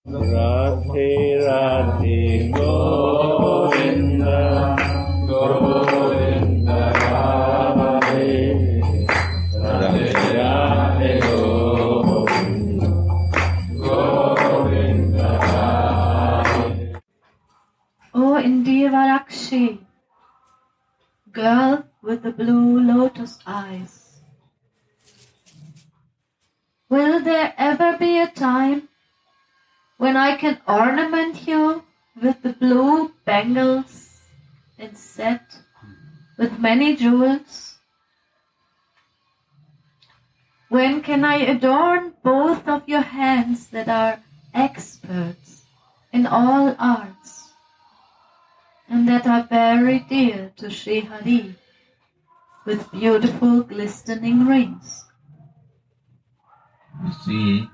Radhe Radhe Govinda Govinda Radhe Radhe Radhe Govinda Govinda Radhe. Oh Indivarakshi, girl with the blue lotus eyes, will there ever be a time when I can ornament you with the blue bangles and set with many jewels? When can I adorn both of your hands that are experts in all arts and that are very dear to Sri Hari with beautiful glistening rings? You see,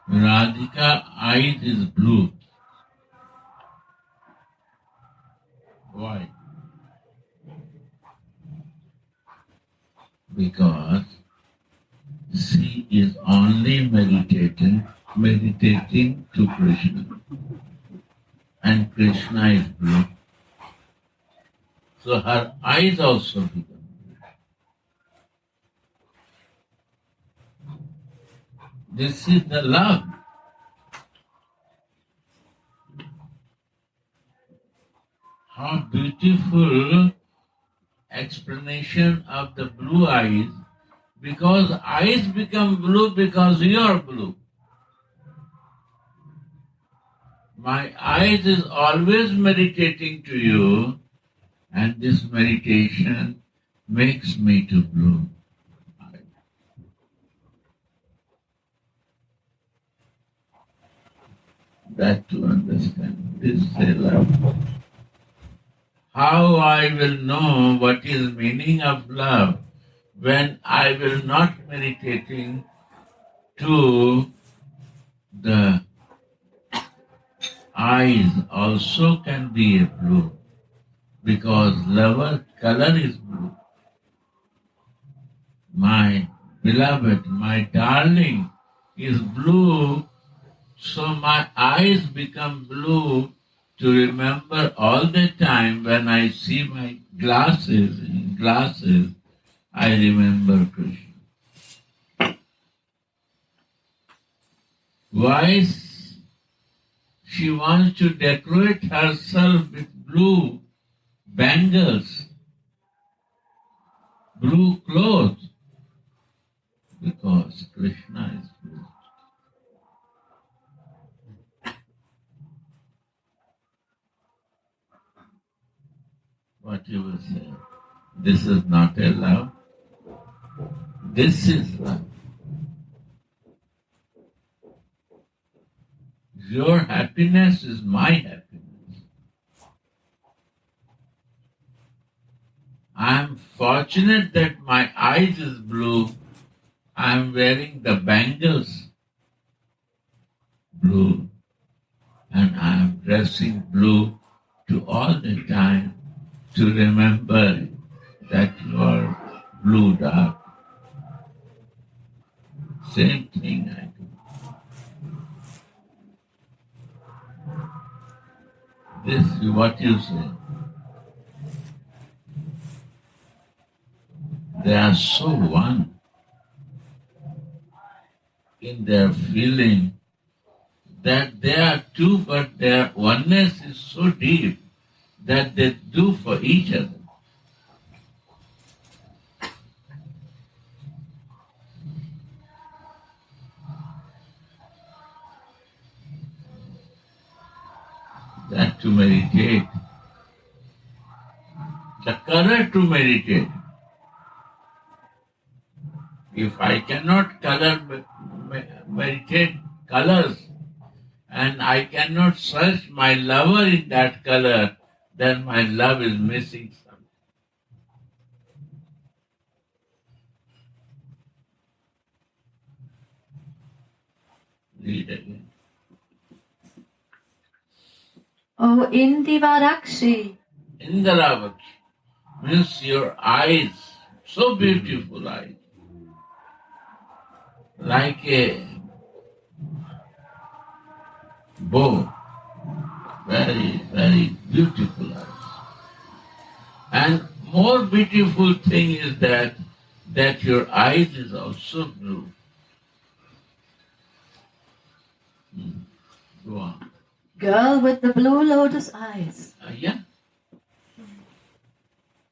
Radhika eyes is blue. Why? Because she is only meditating to Krishna. And Krishna is blue. So her eyes also become blue. This is the love. How beautiful explanation of the blue eyes, because eyes become blue because you are blue. My eyes is always meditating to you, and this meditation makes me to blue. That to understand. This is love. How I will know what is meaning of love when I will not meditating to the eyes also can be a blue, because lover color is blue. My beloved, my darling is blue, so my eyes become blue to remember all the time when I see my glasses, I remember Krishna. Why she wants to decorate herself with blue bangles, blue clothes? Because Krishna is blue. What you will say? This is not a love. This is love. Your happiness is my happiness. I am fortunate that my eyes is blue. I am wearing the bangles blue, and I am dressing blue to all the time to remember that you are blue dark. Same thing I do. This is what you say. They are so one in their feeling that they are two, but their oneness is so deep that they do for each other. That to meditate, the color to meditate. If I cannot meditate colors, and I cannot search my lover in that color, then my love is missing something. Read again. Oh Indivarakshi, Indaravakshi means your eyes, so beautiful eyes, like a bow. Very, very beautiful eyes. And more beautiful thing is that your eyes is also blue. Go on. Girl with the blue lotus eyes. Yeah.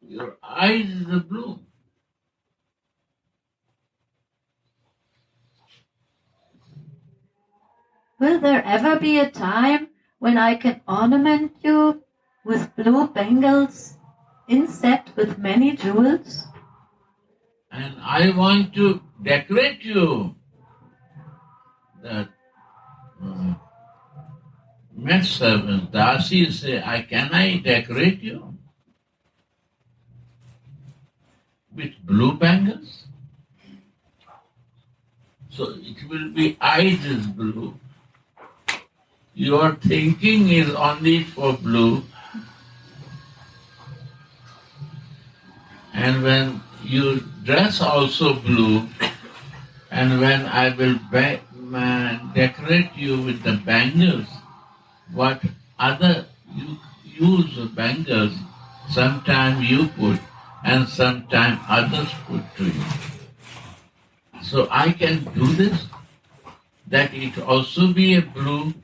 Your eyes is the blue. Will there ever be a time when I can ornament you with blue bangles inset with many jewels? And I want to decorate you. That maid servant, Dasi say, can I decorate you with blue bangles? So it will be eyes is blue. Your thinking is only for blue. And when you dress also blue, and when I will decorate you with the bangles, what other you use the bangles, sometimes you put and sometimes others put to you. So I can do this, that it also be a blue.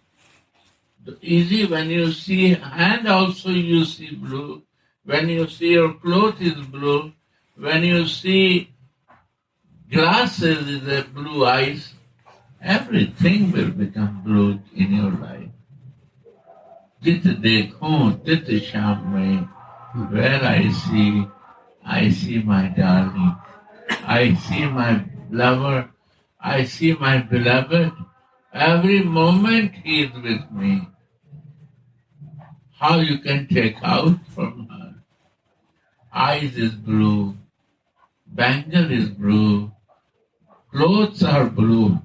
Easy when you see hand also you see blue. When you see your clothes is blue. When you see glasses is a blue eyes. Everything will become blue in your life. Jit dekho tit sham mein, where I see my darling, I see my lover, I see my beloved. Every moment he is with me. How you can take out from her? Eyes is blue, bangle is blue, clothes are blue.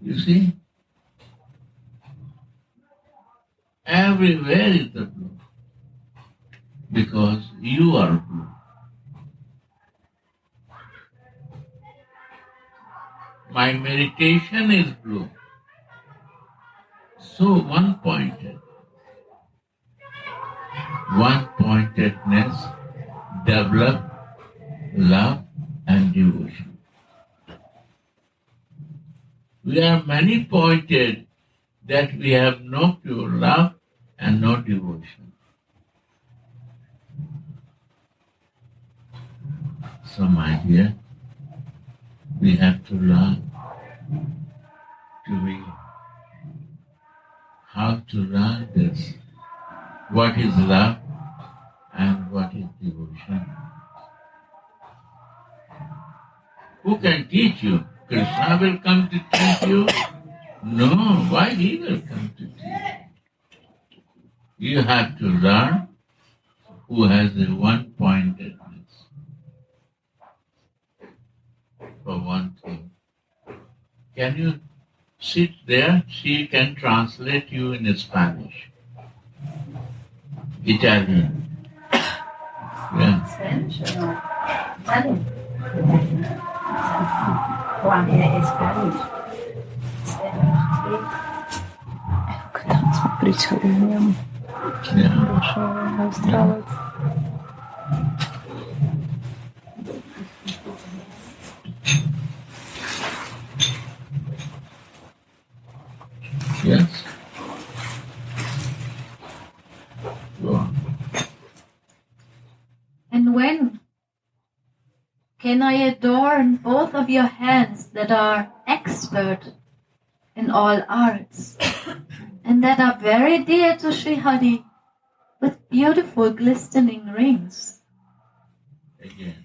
You see? Everywhere is the blue. Because you are blue. My meditation is blue. So one-pointed. One-pointedness develop love and devotion. We are many-pointed that we have no pure love and no devotion. So my dear, we have to learn how to learn this. What is love and what is devotion? Who can teach you? Krishna will come to teach you? No, why he will come to teach you? You have to learn who has a one-pointedness. For one thing. Can you sit there? She can translate you in Spanish, Italian. Yeah. Spanish or Italian? Juan is Spanish. Yeah. Yes. Go on. And when can I adorn both of your hands that are expert in all arts and that are very dear to Sri Hari with beautiful glistening rings? Again.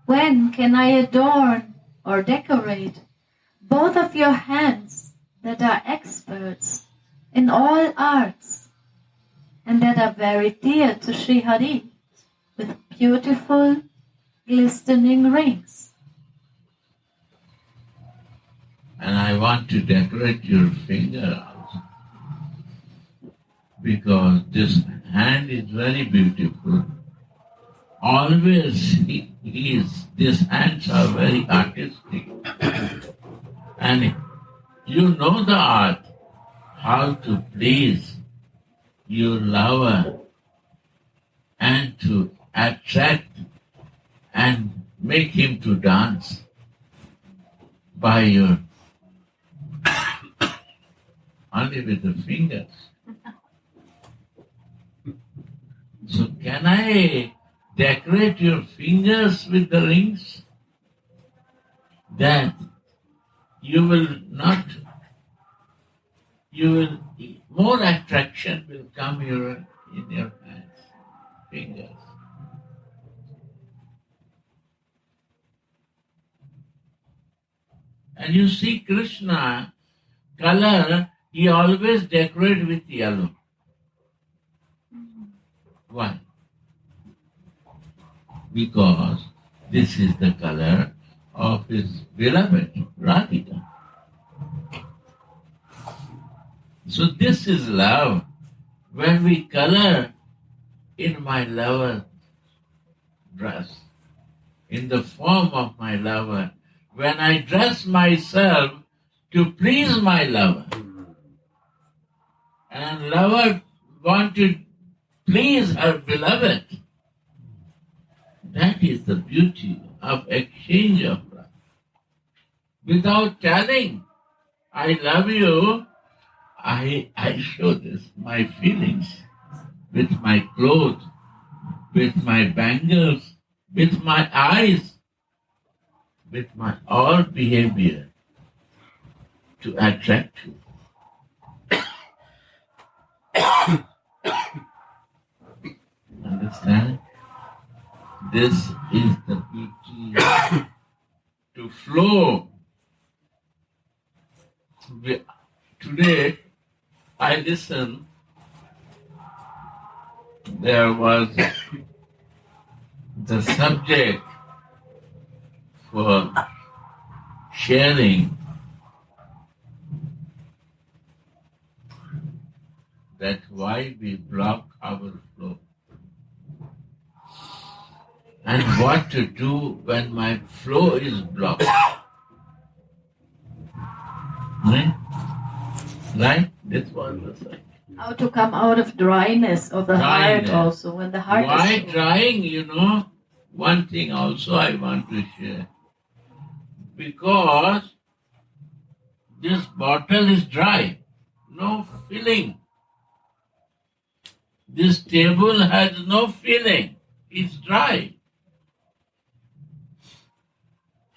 When can I adorn or decorate both of your hands that are experts in all arts and that are very dear to Sri Hari with beautiful glistening rings? And I want to decorate your finger also, because this hand is very beautiful. Always these hands are very artistic. And you know the art, how to please your lover and to attract and make him to dance by your only with the fingers. So can I decorate your fingers with the rings? That you will not, you will, more attraction will come in your hands, fingers. And you see Krishna, color, he always decorate with yellow. Why? Because this is the color of his beloved, Radhika. So this is love. When we color in my lover dress, in the form of my lover, when I dress myself to please my lover, and lover want to please her beloved, that is the beauty of exchange of love. Without telling, I love you, I show this, my feelings, with my clothes, with my bangles, with my eyes, with my all behavior to attract you. Understand? This is the beauty to flow. Today, I listened, there was the subject for sharing that why we block our flow and what to do when my flow is blocked. Right? This was the thing. How to come out of dryness of the Dryness. heart also, when the heart Why is... drying, one thing also I want to share. Because this bottle is dry, no filling. This table has no filling, it's dry.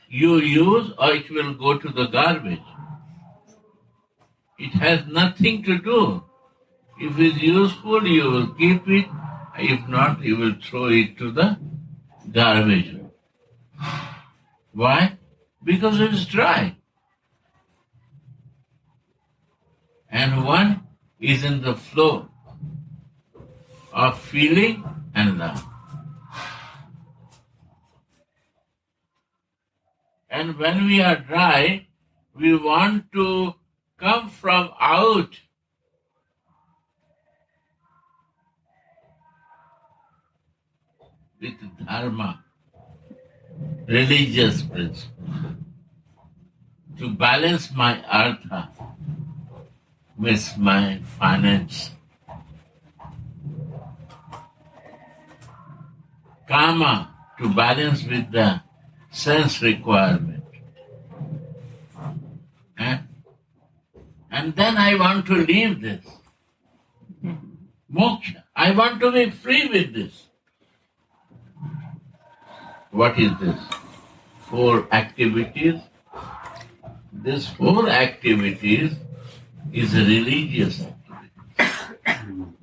You use or it will go to the garbage. It has nothing to do. If it's useful, you will keep it. If not, you will throw it to the garbage. Why? Because it is dry. And one is in the flow of feeling and love. And when we are dry, we want to come from out. With dharma, religious principle, to balance my artha with my finance. Kama, to balance with the sense requirement. And then I want to leave this. Moksha. I want to be free with this. What is this? 4 activities. This 4 activities is a religious activity.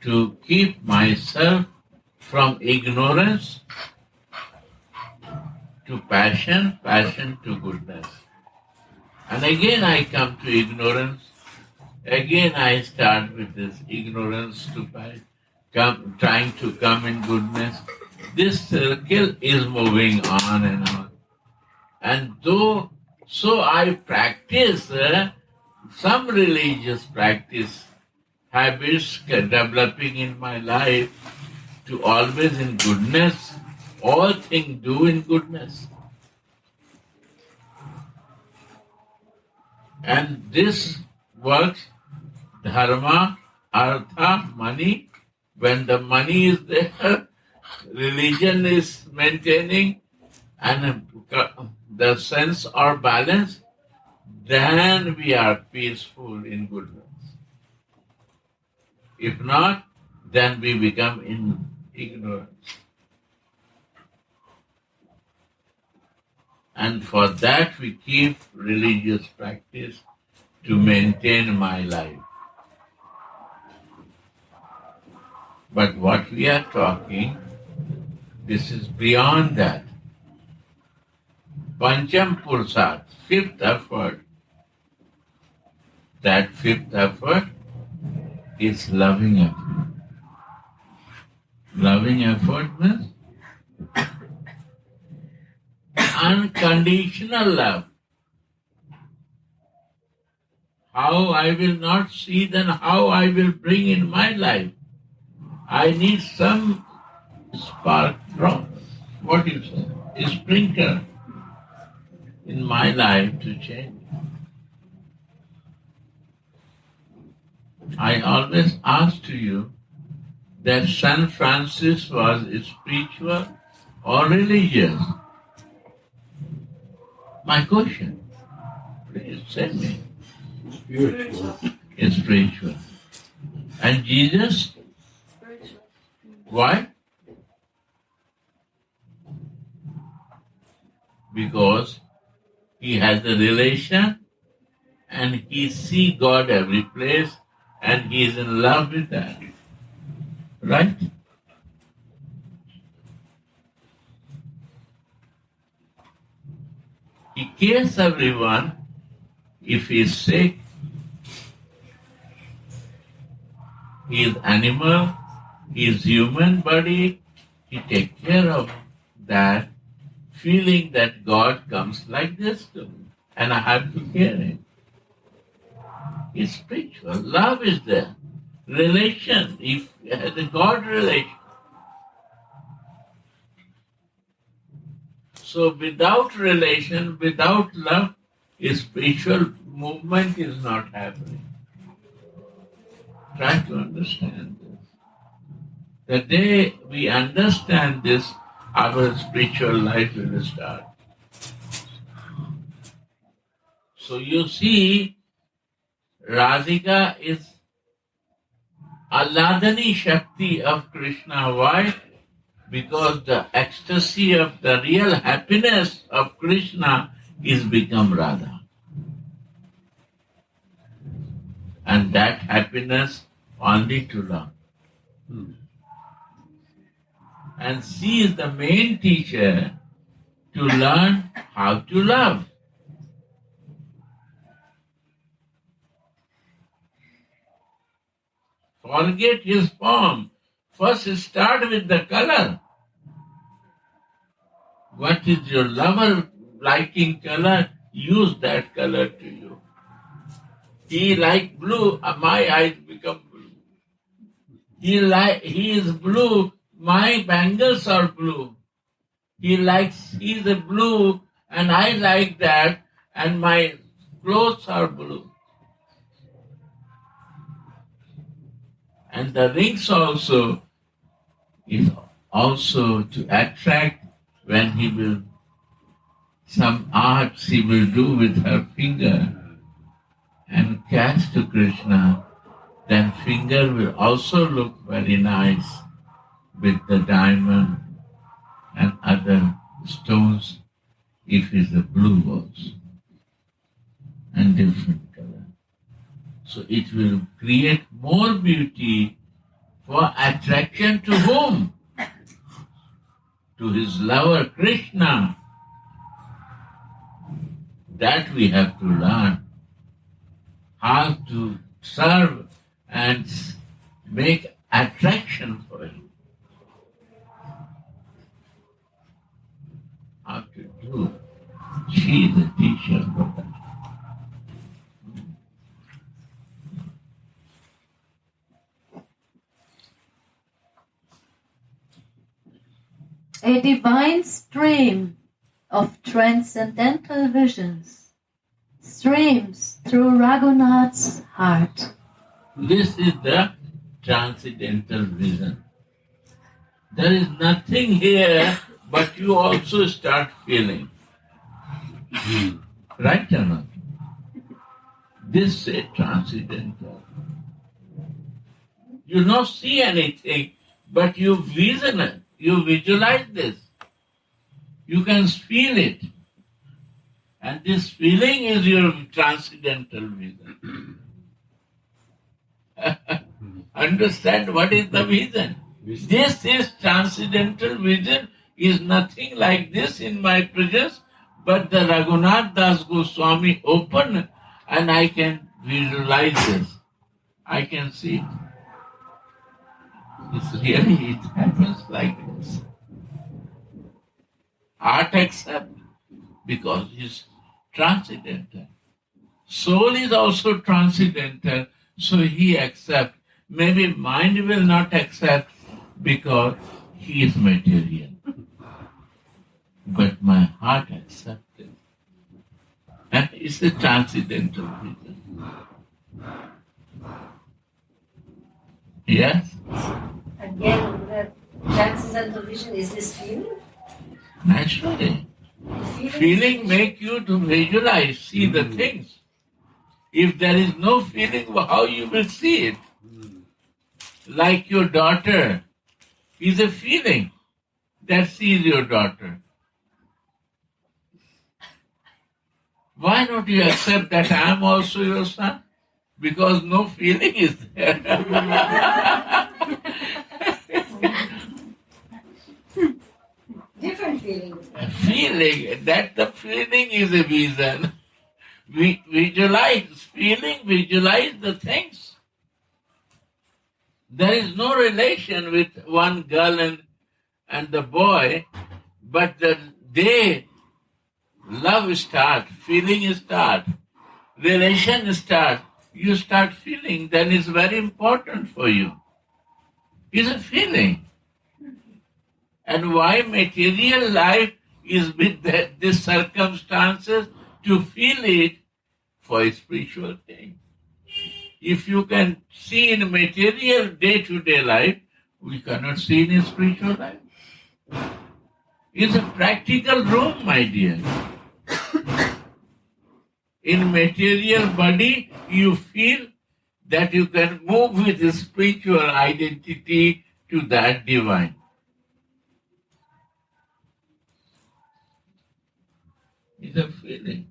To keep myself from ignorance to passion, passion to goodness. And again I come to ignorance. Again I start with this ignorance to passion, trying to come in goodness. This circle is moving on and on. And so I practice some religious practice, habits developing in my life to always in goodness, all things do in goodness. And this works, dharma, artha, money. When the money is there, religion is maintaining, and the sense or balance, then we are peaceful in good works. If not, then we become in ignorance. And for that we keep religious practice to maintain my life. But what we are talking, this is beyond that. Pancham Pursat, fifth effort. That fifth effort is loving effort. Loving effort means unconditional love. How I will not see, then how I will bring in my life. I need some spark drop, what you say, a sprinkle in my life to change. I always ask to you that Saint Francis was spiritual or religious. My question, please tell me. Spiritual. Is spiritual. And Jesus? Why? Because he has a relation and he see God every place and he is in love with that. Right? He cares everyone. If he is sick, he is animal, he is human body, he take care of that, feeling that God comes like this to me and I have to care him. It's spiritual. Love is there. Relation, if the God relation. So without relation, without love, a spiritual movement is not happening. Try to understand this. The day we understand this, our spiritual life will start. So you see, Radhika is Alladani Shakti of Krishna. Why? Because the ecstasy of the real happiness of Krishna is become Radha. And that happiness only to love. And she is the main teacher to learn how to love. Forget his form. First start with the color. What is your lover liking color? Use that color to you. He like blue, my eyes become blue. He is blue, my bangles are blue. He is a blue and I like that and my clothes are blue. And the rings also is also to attract when he will, some arts he will do with her finger and catch to Krishna, then finger will also look very nice with the diamond and other stones if it's a blue also and different color. So it will create more beauty for attraction to whom? To his lover Krishna. That we have to learn. How to serve and make attraction for him. How to do. She is the teacher for that. A divine stream of transcendental visions streams through Raghunath's heart. This is the transcendental vision. There is nothing here, but you also start feeling. Right or not? This is transcendental. You don't see anything, but you vision it. You visualize this. You can feel it. And this feeling is your transcendental vision. Understand what is the vision? This is transcendental vision, is nothing like this in my presence, but the Raghunath Das Goswami opened and I can visualize this. I can see it. It's really, it happens like this. Heart accepts because it's transcendental. Soul is also transcendental, so he accepts. Maybe mind will not accept because he is material. But my heart accepts it. And it's a transcendental vision. Yes? Again, the transcendental vision is this feeling? Naturally. Feeling make you to visualize, see the things. If there is no feeling, how you will see it? Like your daughter is a feeling that sees your daughter. Why not you accept that I am also your son? Because no feeling is there. Different feelings. Feeling, that the feeling is a vision. We visualize feeling, visualize the things. There is no relation with one girl and the boy, but the day love starts, feeling starts, relation starts, you start feeling, then it's very important for you. It's a feeling. And why material life is with these circumstances to feel it for spiritual thing. If you can see in material day-to-day life, we cannot see in spiritual life. It's a practical room, my dear. In material body, you feel that you can move with the spiritual identity to that divine. It's a feeling.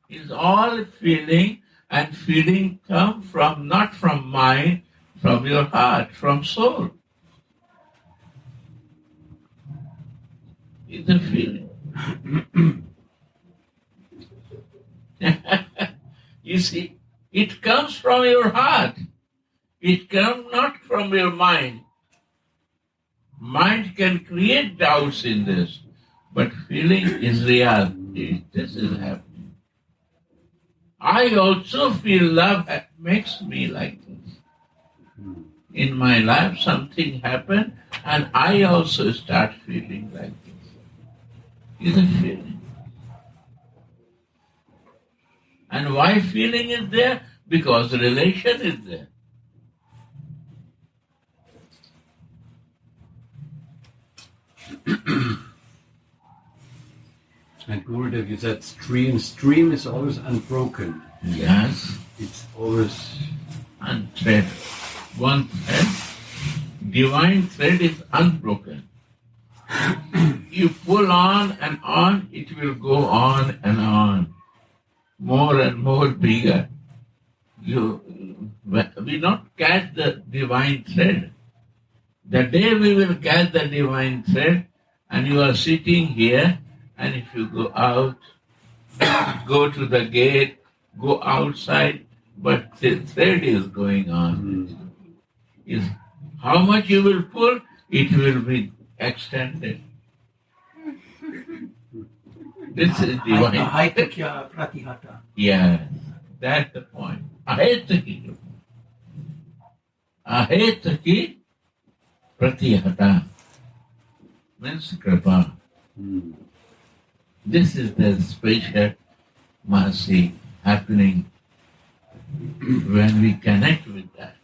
It's all feeling, and feeling come from, not from mind, from your heart, from soul. It's a feeling. You see, it comes from your heart. It comes not from your mind. Mind can create doubts in this, but feeling is real. This is happening. I also feel love that makes me like this. In my life, something happened, and I also start feeling like this. It's a feeling. And why feeling is there? Because relation is there. And Gurudev, you said stream. Stream is always unbroken. Yes. It's always Unthread. One thread. Divine thread is unbroken. You pull on, it will go on and on. More and more bigger. We not catch the divine thread. The day we will catch the divine thread, and you are sitting here, and if you go out, go to the gate, go outside, but the thread is going on. Is how much you will pull, it will be extended. This is divine. Ahetakya pratihata. Yes, that's the point. Ahetaki. Ahetaki pratihata means kripa. This is the special mercy happening when we connect with that.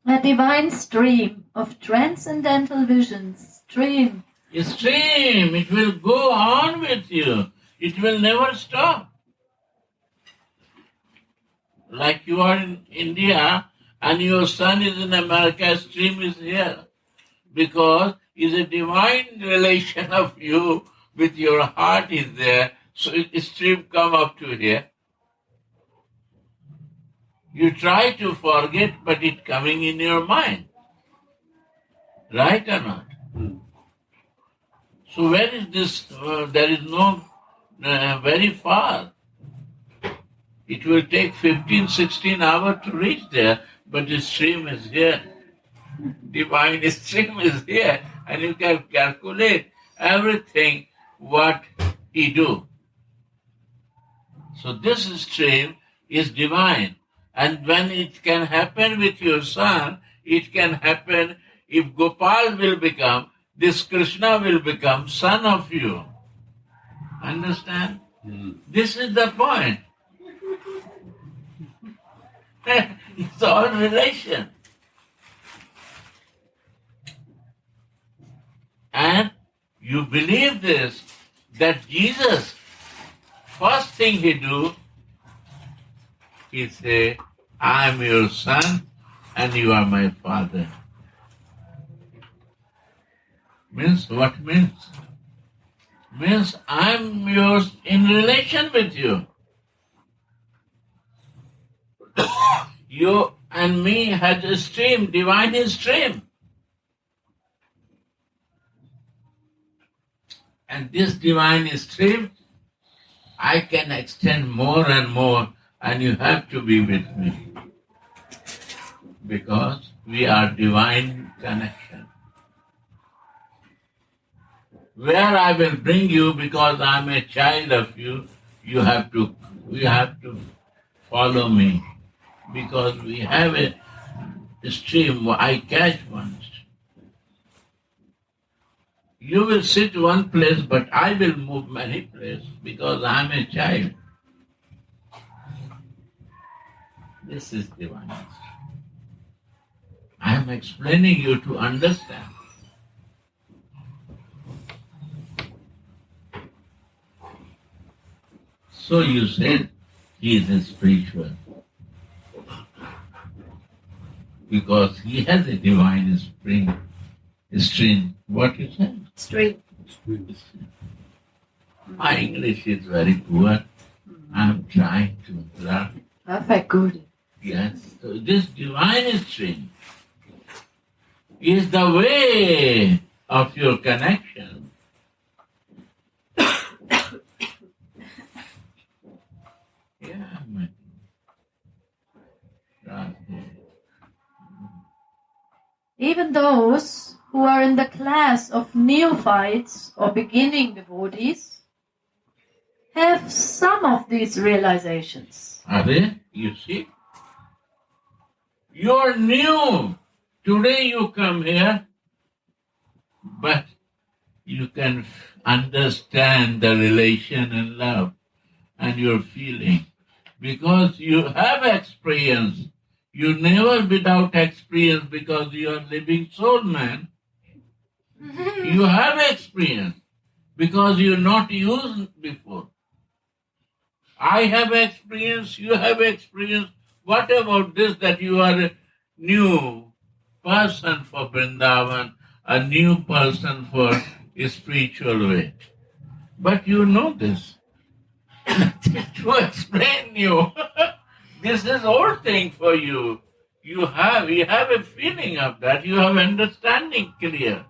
A divine stream of transcendental visions, stream. A stream, it will go on with you. It will never stop. Like you are in India and your son is in America, stream is here. Because it's a divine relation of you with your heart is there. So a stream come up to here. You try to forget, but it coming in your mind. Right or not? So where is this? There is no very far. It will take 15, 16 hours to reach there, but the stream is here. Divine stream is here, and you can calculate everything what he do. So this stream is divine. And when it can happen with your son, it can happen if Gopal will become, this Krishna will become son of you. Understand? This is the point. It's all relation. And you believe this, that Jesus, first thing he do, he say, I am your son and you are my father. Means what means? Means I am yours in relation with you. You and me has a stream, divine stream. And this divine stream, I can extend more and more, and you have to be with me. Because we are divine connection. Where I will bring you, because I am a child of you, you have to follow me. Because we have a stream, I catch one. You will sit one place, but I will move many places because I am a child. This is divine. I am explaining you to understand. So you said he is spiritual. Because he has a divine stream. What you said? Stream. My English is very poor. I am trying to learn. Perfect, good. Yes. So this divine stream is the way of your connection. Yeah, my God. Even those who are in the class of neophytes or beginning devotees have some of these realizations. Are they? You see? You are new. Today you come here, but you can understand the relation and love and your feeling because you have experience. You never without experience because you are living soul man. You have experience because you not used before. I have experience, you have experience. What about this that you are a new person for Vrindavan, a new person for a spiritual way? But you know this. To explain you, this is old thing for you. You have a feeling of that. You have understanding clear.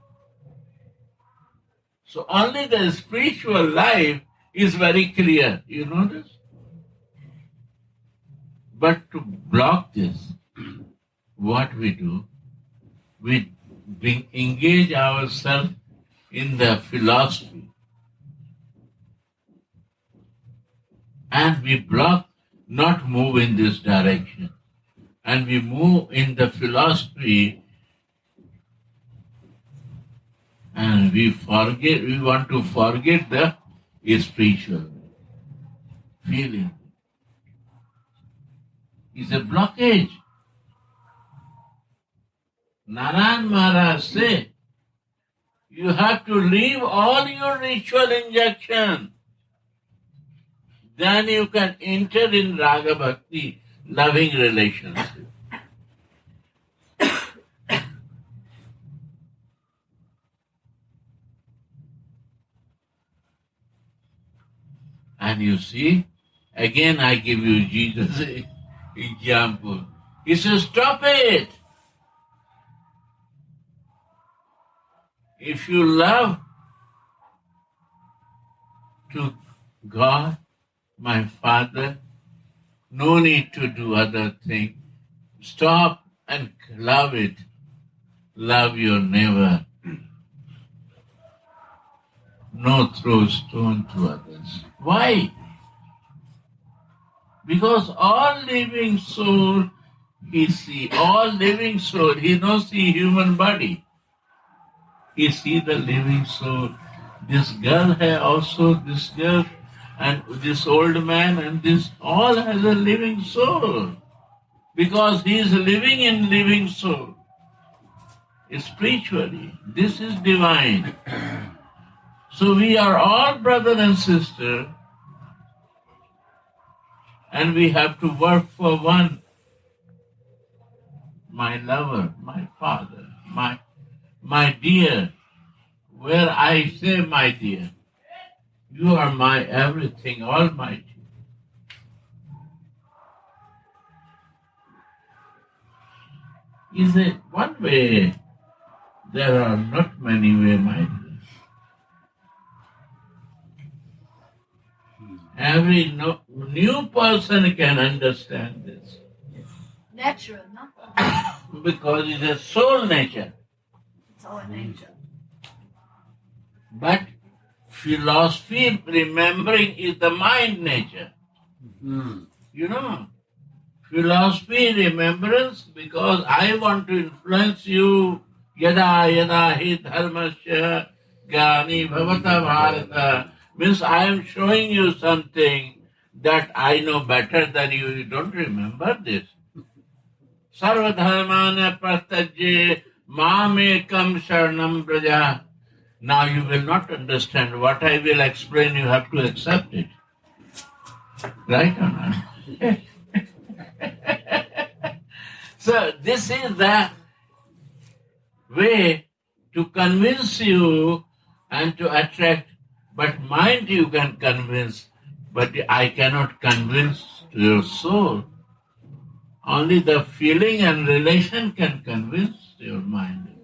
So only the spiritual life is very clear. You know this? But to block this, what we do, we engage ourselves in the philosophy. And we block, not move in this direction. And we move in the philosophy And we want to forget the spiritual feeling. It's a blockage. Narayan Maharaj said, you have to leave all your ritual injection. Then you can enter in Raga Bhakti, loving relationship. And you see, again I give you Jesus' example. He says, stop it. If you love to God, my Father, no need to do other thing. Stop and love it. Love your neighbor. No throw stone to others. Why? Because all living soul he see. All living soul. He don't see human body. He see the living soul. This girl has also this girl and this old man and this all has a living soul. Because he is living in living soul. Spiritually. This is divine. So we are all brother and sister, and we have to work for one. My lover, my father, my dear, where I say my dear, you are my everything, almighty. Is it one way? There are not many ways, my dear. Every new person can understand this. Natural, no? Because it's a soul nature. It's our nature. But philosophy, remembering, is the mind nature. You know, philosophy, remembrance, because I want to influence you. Yada yada hi dharmasya gani bhavata bharata. Means I am showing you something that I know better than you. You don't remember this. Sarva dharmana prastajye mamekam sharanam braja. Now you will not understand what I will explain. You have to accept it. Right or not? So this is the way to convince you and to attract. But mind you can convince, but I cannot convince your soul. Only the feeling and relation can convince your mind.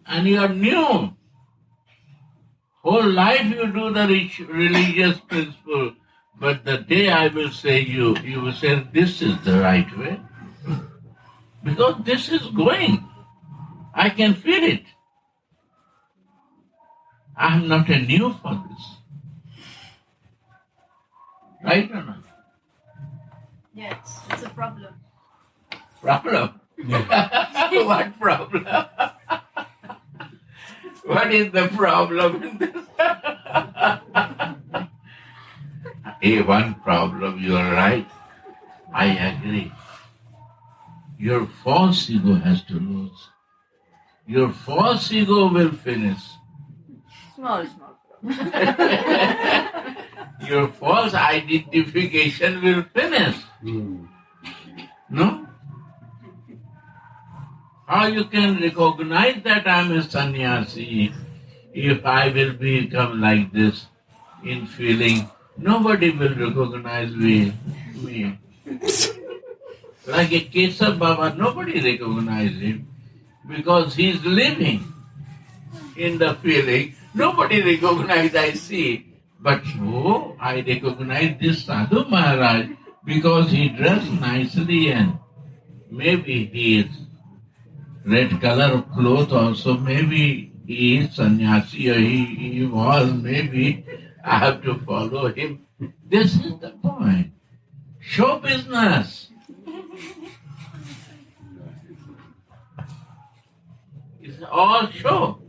And you are new. Whole life you do the religious principle, but the day I will say you will say this is the right way. Because this is going. I can feel it. I am not a new for this. Right or not? Yes, it's a problem. Problem? What problem? What is the problem in this? One problem, you are right. I agree. Your false ego has to lose. Your false ego will finish. Small problem. Your false identification will finish. No? How you can recognize that I am a sannyasi if I will become like this in feeling? Nobody will recognize me. Like a Kesab Baba, nobody recognizes him because he is living in the feeling. Nobody recognizes I see. But oh, I recognize this Sadhu Maharaj because he dressed nicely and maybe he is red color of cloth also, maybe he is sannyasi or he was, maybe I have to follow him. This is the point. Show business. It's all show.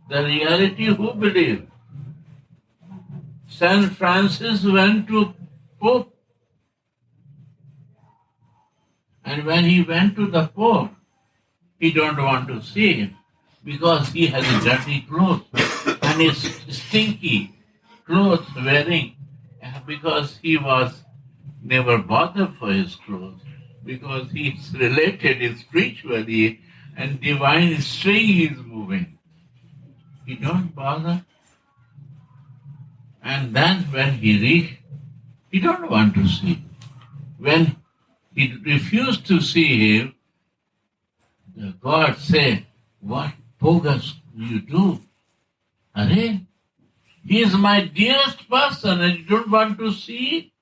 The reality who believe? Saint Francis went to Pope. And when he went to the Pope, he don't want to see him because he has a dirty clothes and his stinky clothes wearing because he was never bothered for his clothes because he is related spiritually and divine string is moving. He don't bother. And then when he reached, he don't want to see. When he refused to see him, the God said, what bogus you do? Arey, he is my dearest person and you don't want to see?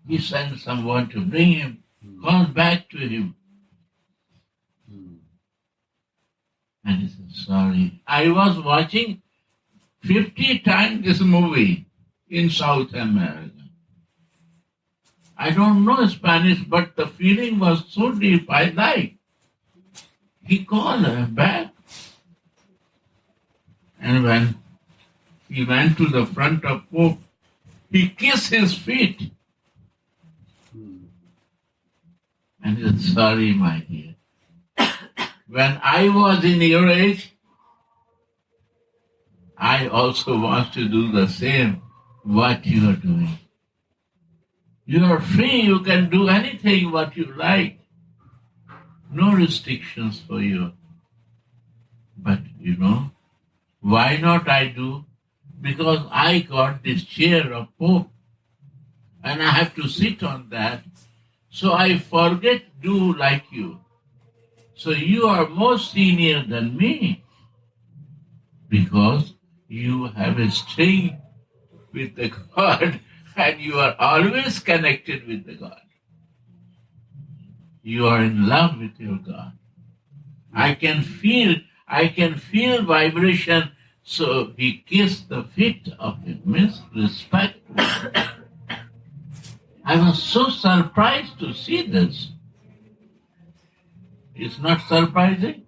He sent someone to bring him, call back to him. And he said, sorry, I was watching 50 times this movie in South America. I don't know Spanish, but the feeling was so deep, I liked. He called her back. And when he went to the front of Pope, he kissed his feet. And he said, sorry, my dear. When I was in your age, I also want to do the same what you are doing. You are free, you can do anything what you like. No restrictions for you. But why not I do? Because I got this chair of Pope and I have to sit on that. So I forget do like you. So you are more senior than me because you have a string with the God and you are always connected with the God. You are in love with your God. I can feel vibration. So he kissed the feet of him, means respect. I was so surprised to see this. It's not surprising?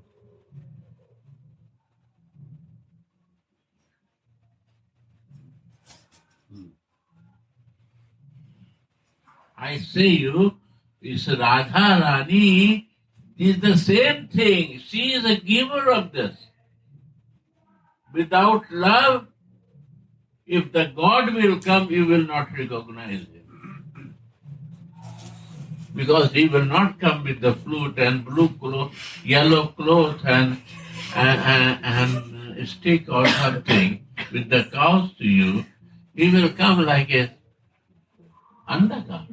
I say you, it's Radha Rani is the same thing. She is a giver of this. Without love, if the God will come, you will not recognize him. Because he will not come with the flute and blue cloth, yellow cloth and stick or something with the cows to you. He will come like a underdog.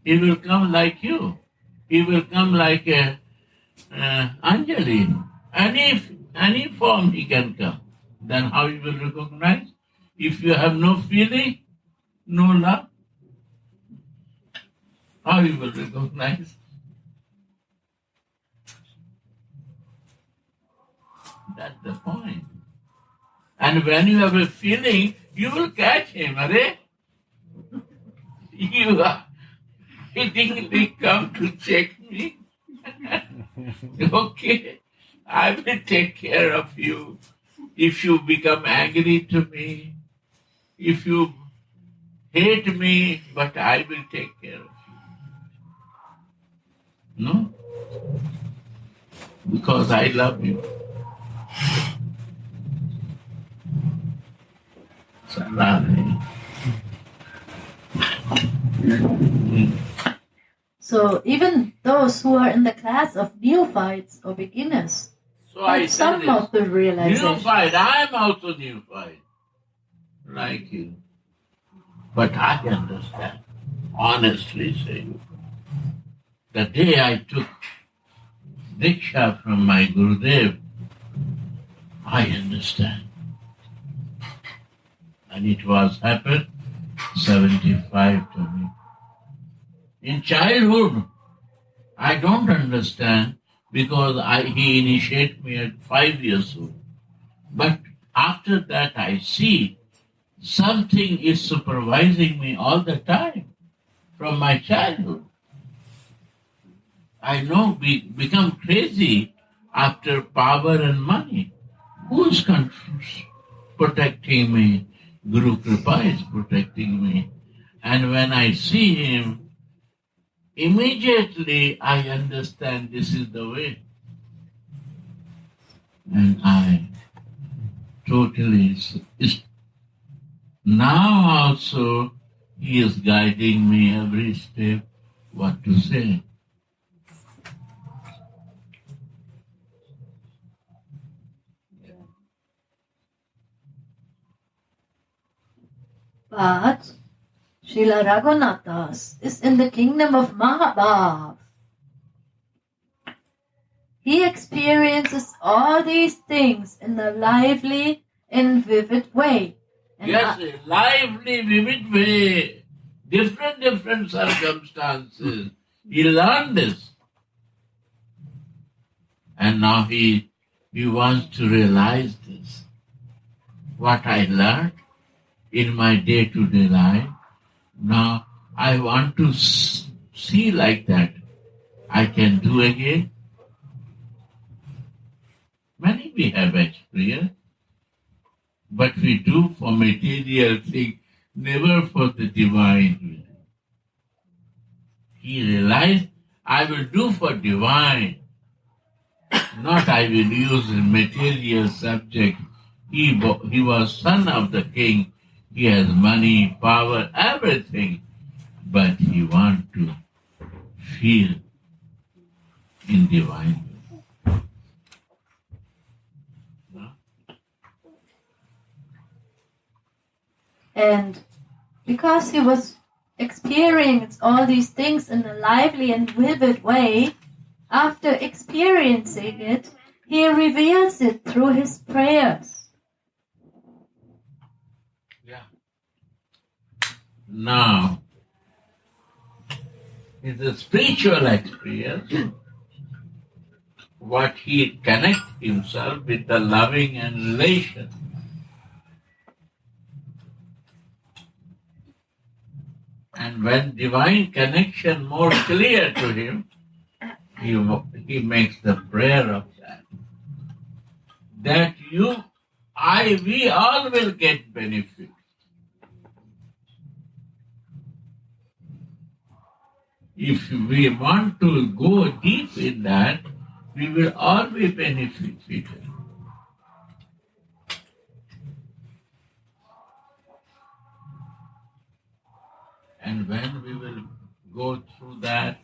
He will come like you. He will come like a Anjali. Any form he can come. Then how you will recognize? If you have no feeling, no love, how you will recognize? That's the point. And when you have a feeling, you will catch him. Arey? You are wittingly come to check me. Okay, I will take care of you. If you become angry to me, if you hate me, but I will take care of you. No? Because I love you. So even those who are in the class of neophytes or beginners So I have say some of the this, realization. neophyte, I am also neophyte, like you. But I understand, honestly saying, the day I took Diksha from my Gurudev, I understand. And it was happened 75 to me. In childhood, I don't understand because he initiated me at 5 years old. But after that I see something is supervising me all the time from my childhood. I know we become crazy after power and money. Who's protecting me? Guru Kripa is protecting me. And when I see him, immediately I understand this is the way. And I totally, now also he is guiding me every step what to say. But Srila Raghunathas is in the kingdom of Mahabhav. He experiences all these things in a lively and vivid way. And Yes, a lively, vivid way. Different circumstances. He learned this. And now he wants to realize this. What I learned in my day-to-day life, now I want to see like that. I can do again. Many we have experience, but we do for material things, never for the divine. He realized, I will do for divine, not I will use material subject. He was son of the king. He has money, power, everything, but he wants to feel in divine. And because he was experiencing all these things in a lively and vivid way, after experiencing it, he reveals it through his prayers. Yeah. Now, in the spiritual experience, what he connects himself with the loving and relation. And when divine connection more clear to him, he makes the prayer of that. That we all will get benefit. If we want to go deep in that, we will all be benefited. And when we will go through that,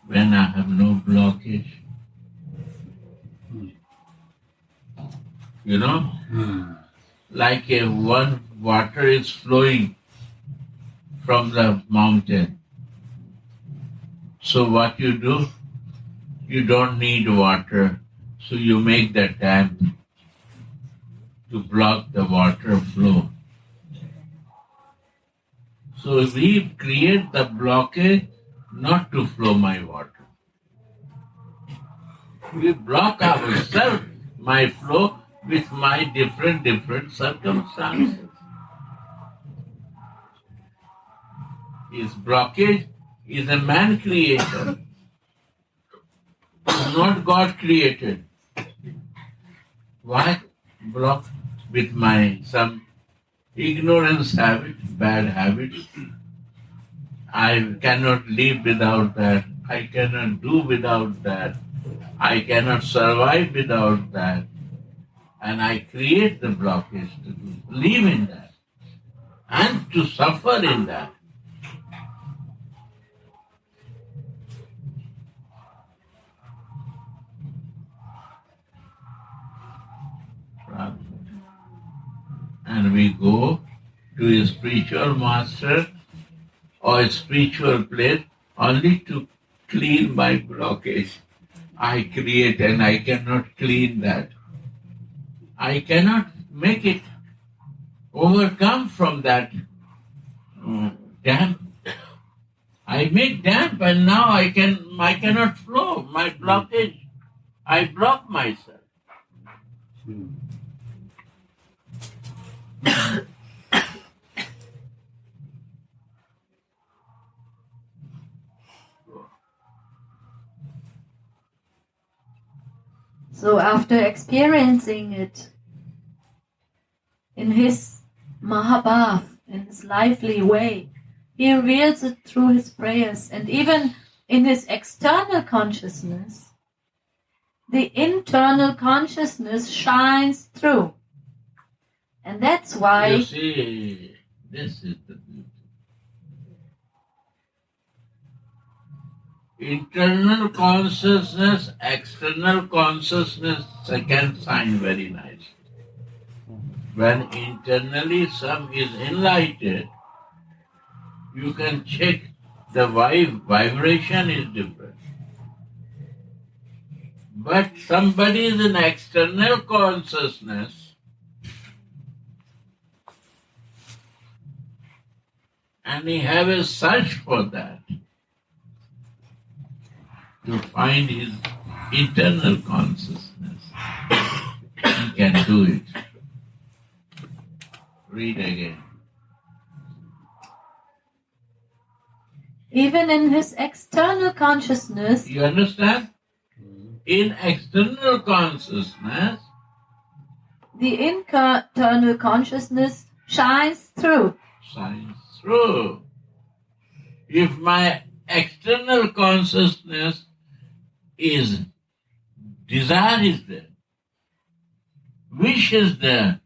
when I have no blockage, like one water is flowing from the mountain. So what you do, you don't need water, so you make the dam to block the water flow. So we create the blockage not to flow my water. We block ourselves, my flow, with my different circumstances. His blockage is a man creator, not God created. Why block with my some ignorance habit, bad habit? I cannot live without that. I cannot do without that. I cannot survive without that. And I create the blockage to live in that and to suffer in that. And we go to a spiritual master or a spiritual place only to clean my blockage. I create and I cannot clean that. I cannot make it overcome from that damp. I make damp and now I cannot flow. My blockage, I block myself. So after experiencing it in his Mahabhav, in his lively way. He reveals it through his prayers, and even in his external consciousness, the internal consciousness shines through. And that's why... You see, this is the beauty. Internal consciousness, external consciousness, second sign very nice. When internally some is enlightened, you can check the vibration is different. But somebody is in external consciousness and he have a search for that to find his internal consciousness. He can do it. Read again. Even in his external consciousness, You understand? In external consciousness, the internal consciousness shines through. shines through. If my external consciousness is, desire is there, wish is there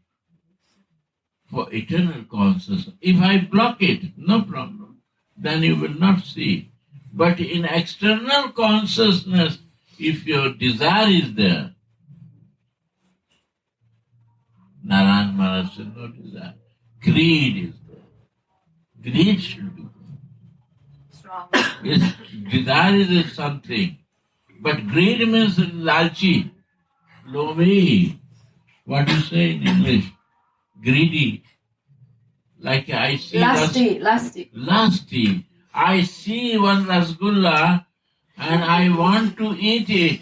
for eternal consciousness. If I block it, no problem, then you will not see. But in external consciousness, if your desire is there, Narayan Maharaj said no desire. Greed is there. Greed should be there. Strong. Yes, desire is something. But greed means lalchi, lovi. What do you say in English? Greedy. Like I see lusty. I see one rasgulla and I want to eat it.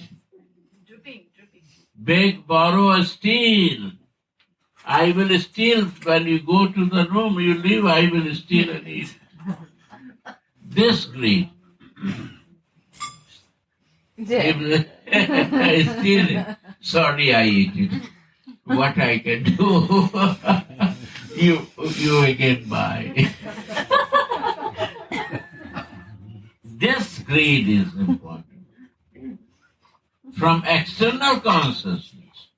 Beg, borrow, steal. I will steal. When you go to the room, you leave, I will steal and eat. This greed. If I steal it, sorry, I eat it. What I can do, you again buy. This greed is important. From external consciousness,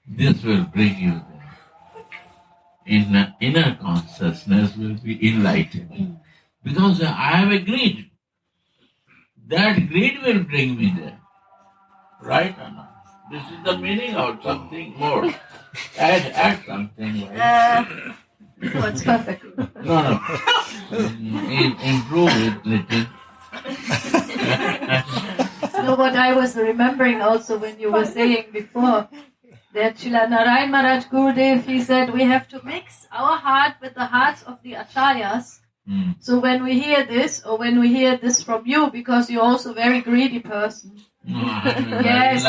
this will bring you there. Inner consciousness will be enlightened. Because I have a greed. That greed will bring me there. Right or not? This is the meaning of something more. Add something. Right? No, it's perfect. No. Improve it little. No, what I was remembering also when you were saying before, that Srila Narayan Maharaj Gurudev, he said we have to mix our heart with the hearts of the acharyas. So when we hear this, or when we hear this from you, because you're also a very greedy person. No, Yes,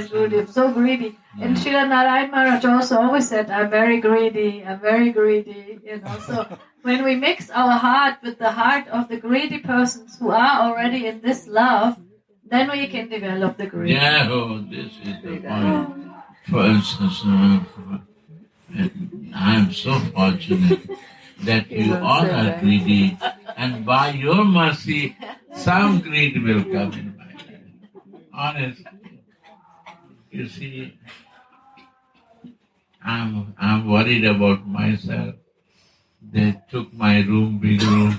Gurudev, so greedy. And Srila Narayan Maharaj also always said, I'm very greedy, So when we mix our heart with the heart of the greedy persons who are already in this love, then we can develop the greed. Yeah, this is the point. For instance, I am so fortunate that you all are greedy, and by your mercy, some greed will come in my life. Honestly, you see, I'm worried about myself. They took my room, big room.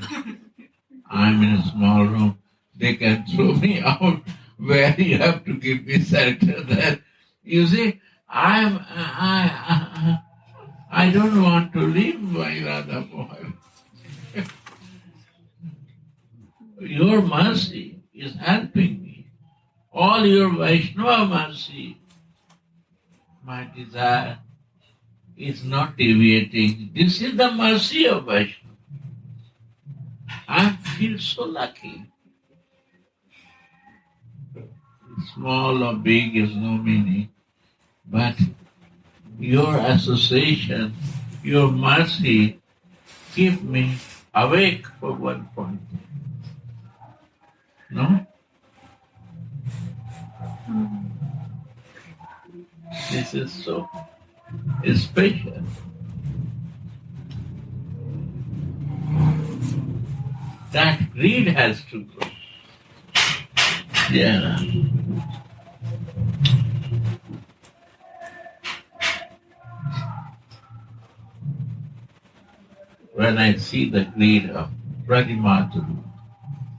I'm in a small room. They can throw me out where you have to give me shelter. There, you see, I don't want to leave my Radha Mohan. Your mercy is helping me. All your Vaishnava mercy. My desire is not deviating. This is the mercy of Vaishnava. I feel so lucky. Small or big is no meaning. But your association, your mercy, keep me awake for one point. No? This is so special. That greed has to go. Yeah. When I see the greed of Pradimatu,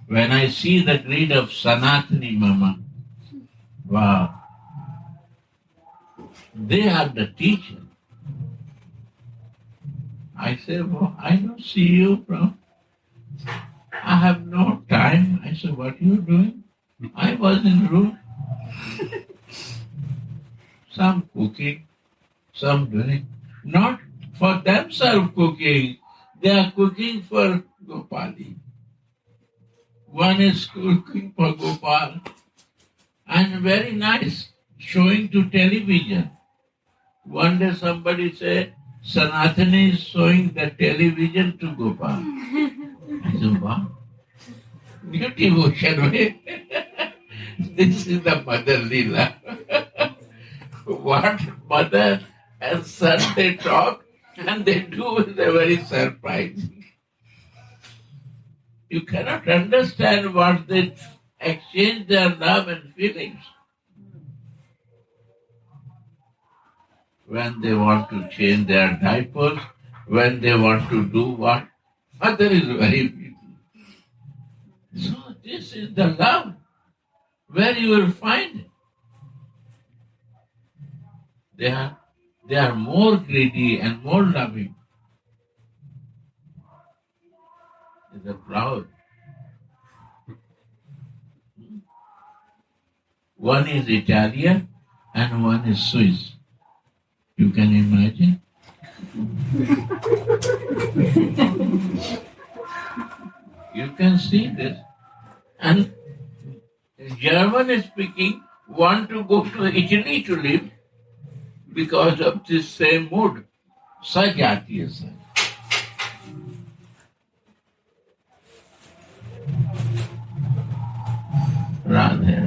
when I see the greed of Sanatani Mama, wow, they are the teacher. I say, well, I don't see you from. I have no time. I said, what are you doing? I was in room. Some cooking, some doing. Not for themselves cooking. They are cooking for Gopali. One is cooking for Gopal. And very nice, showing to television. One day somebody said, Sanatani is showing the television to Gopal. I said, wow. New devotion way. This is the mother Leela. What mother and son they talk and they do is very surprising. You cannot understand what they exchange their love and feelings. When they want to change their diapers, when they want to do what, mother is very busy. So this is the love where you will find it. They are more greedy and more loving. They are proud. One is Italian and one is Swiss. You can imagine? You can see this. And German is speaking want to go to Italy to live because of this same mood. Sajatiya Saj. Radhe.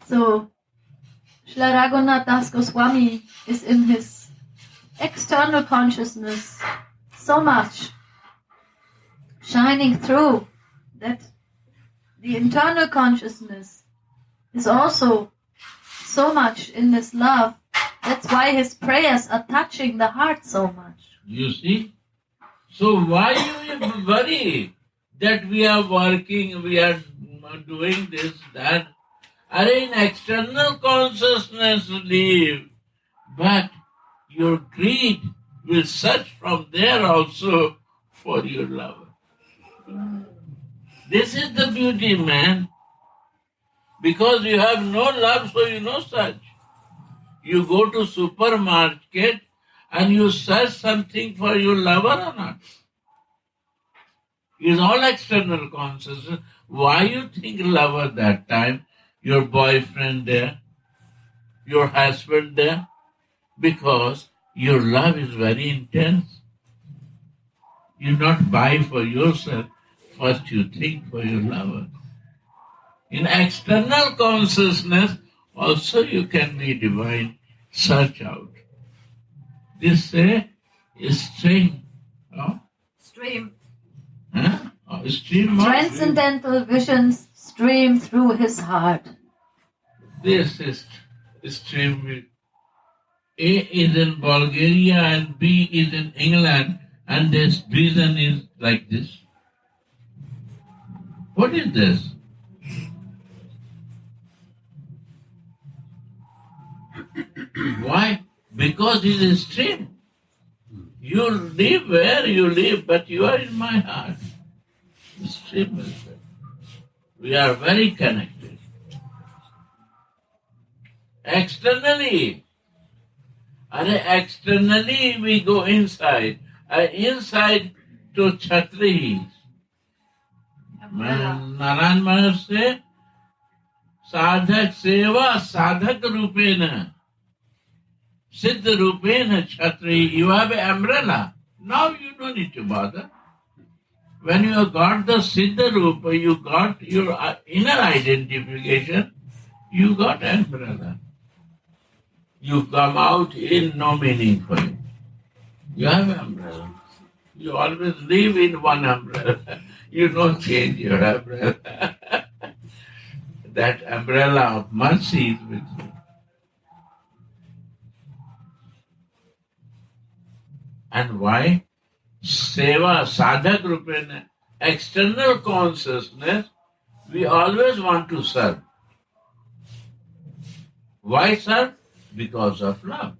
So, Srila Raghunath Das Goswami is in his external consciousness so much shining through that the internal consciousness is also so much in this love. That's why his prayers are touching the heart so much. You see? So why you worry that we are working, we are doing this, that? Are in external consciousness live, but your greed will search from there also for your lover. This is the beauty, man. Because you have no love, so you no search. You go to supermarket and you search something for your lover or not. It's all external consciousness. Why you think lover that time? Your boyfriend there, your husband there, because your love is very intense. You not buy for yourself, first you think for your lover. In external consciousness, also you can be divine, search out. This is stream. Oh? Stream. Huh? Oh, stream. Transcendental visions stream through his heart. This is stream. A is in Bulgaria and B is in England, and this vision is like this. What is this? Why? Because it is stream. You live where you live, but you are in my heart. The stream is there. We are very connected. Externally, we go inside. Inside to Chhatris. Narayan Maharaj say, Sadhak Seva Sadhak Rupena. Siddha Rupena Chhatri. You have an umbrella. Now you don't need to bother. When you have got the Siddha Rupa, you got your inner identification, you got umbrella. You come out in no meaning for you. You have umbrella. You always live in one umbrella. You don't change your umbrella. That umbrella of mercy is with you. And why? Seva, sadhak rupena, external consciousness, we always want to serve. Why serve? Because of love.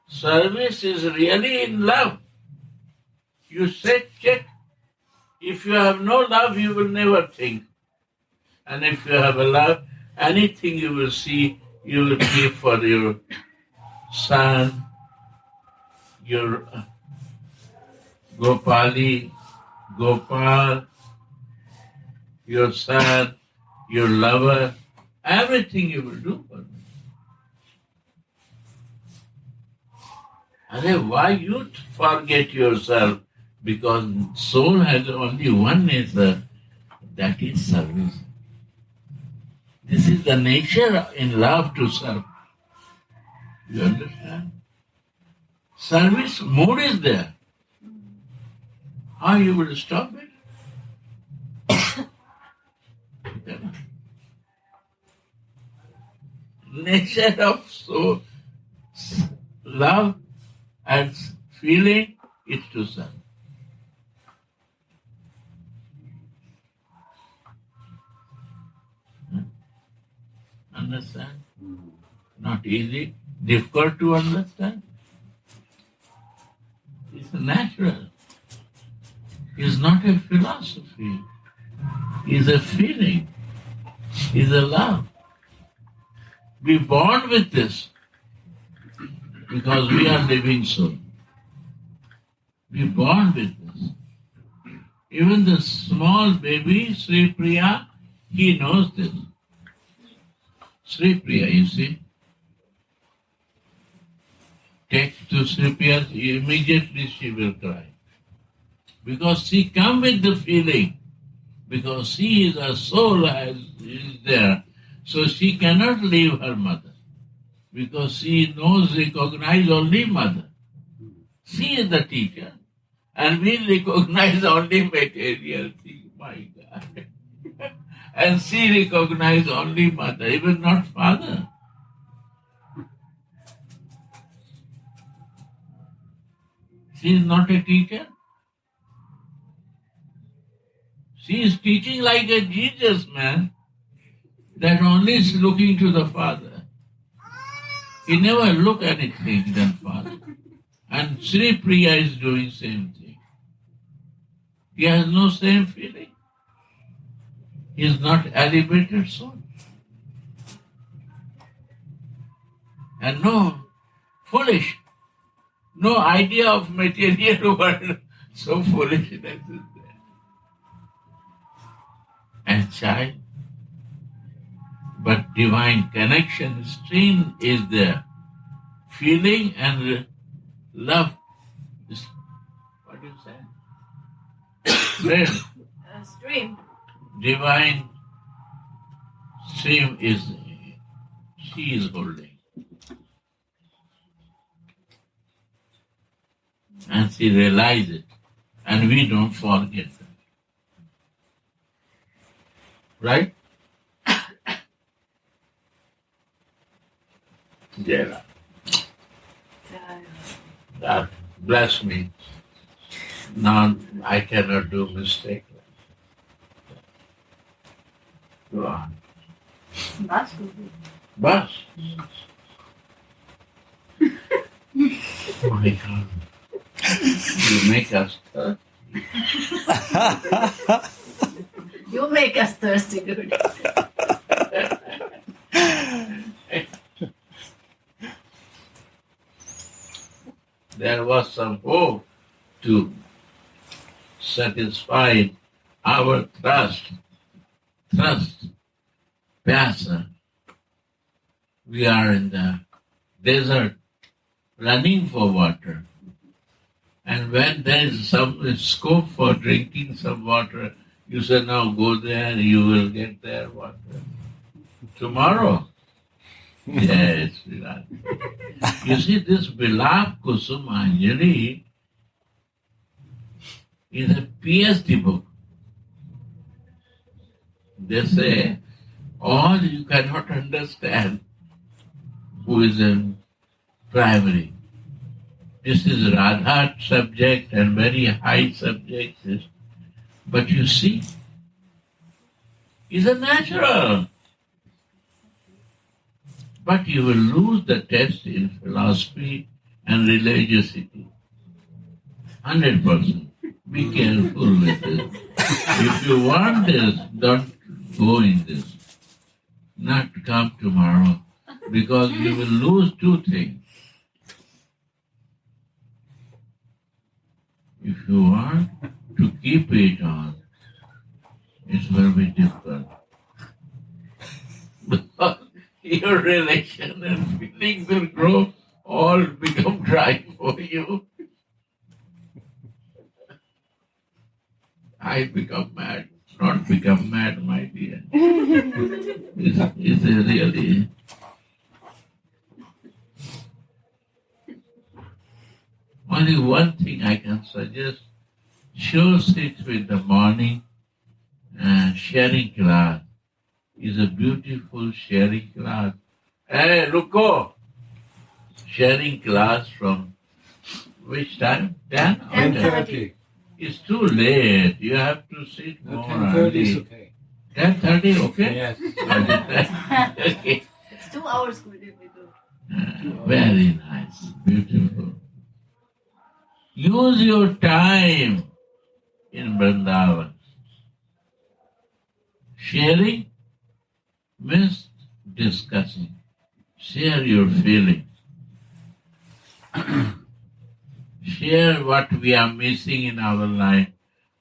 Service is really in love. You say, check. If you have no love, you will never think. And if you have a love, anything you will see, you will give for your son, your Gopali, Gopal, your son, your lover, everything you will do for them. And why you forget yourself? Because soul has only one nature, that is service. This is the nature in love to serve. You understand? Service mood is there. How you will stop it? Nature of soul, love and feeling is to serve. Understand? Not easy, difficult to understand. It's natural. It's not a philosophy. It's a feeling. It's a love. We born with this because we are living soul. We born with this. Even the small baby, Sri Priya, he knows this. Sri Priya, you see. Take to Sri Priya, immediately she will cry. Because she come with the feeling. Because she is a soul is there. So she cannot leave her mother. Because she knows, recognize only mother. She is the teacher. And we recognize only material things. My God. And she recognizes only mother, even not father. She is not a teacher. She is teaching like a Jesus man that only is looking to the Father. He never look anything than Father. And Sri Priya is doing same thing. He has no same feeling. He is not elevated soul. And no foolish. No idea of material world. So foolishness is there. And child, but divine connection stream is there. Feeling and love is, what do you say? Thread. Stream. Divine stream is, she is holding. And she realizes it. And we don't forget that. Right? Yeah. God bless me. Now I cannot do mistake. Go on. That's good. Bus. Oh my God. You make us thirsty. You make us thirsty, good. There was some hope to satisfy our thirst, pyasa. We are in the desert running for water. And when there is some scope for drinking some water, you say, no, go there, you will get there water. Tomorrow. Yes, Virat. You see, this Vilapa Kusumanjali is a PhD book. They say, all you cannot understand who is in primary. This is Radha subject and very high subject. But you see, it's a natural. But you will lose the test in philosophy and religiosity. 100%. Be careful with this. If you want this, don't go in this. Not come tomorrow, because you will lose two things. If you want to keep it on, it's very be difficult. Because your relation and feelings will grow, all become dry for you. I become mad. Not become mad, my dear. It's really... Only one thing I can suggest, choose it with the morning sharing class. Is a beautiful sharing class. Hey, Luko! Sharing class from which time? 10? 10:30. It's too late. You have to sit No, more 10:30 is early. okay. 10:30, okay? Yes. Okay. It's 2 hours good if we do. Very nice. Beautiful. Use your time in Vrindavan. Sharing means discussing. Share your feelings. Share what we are missing in our life,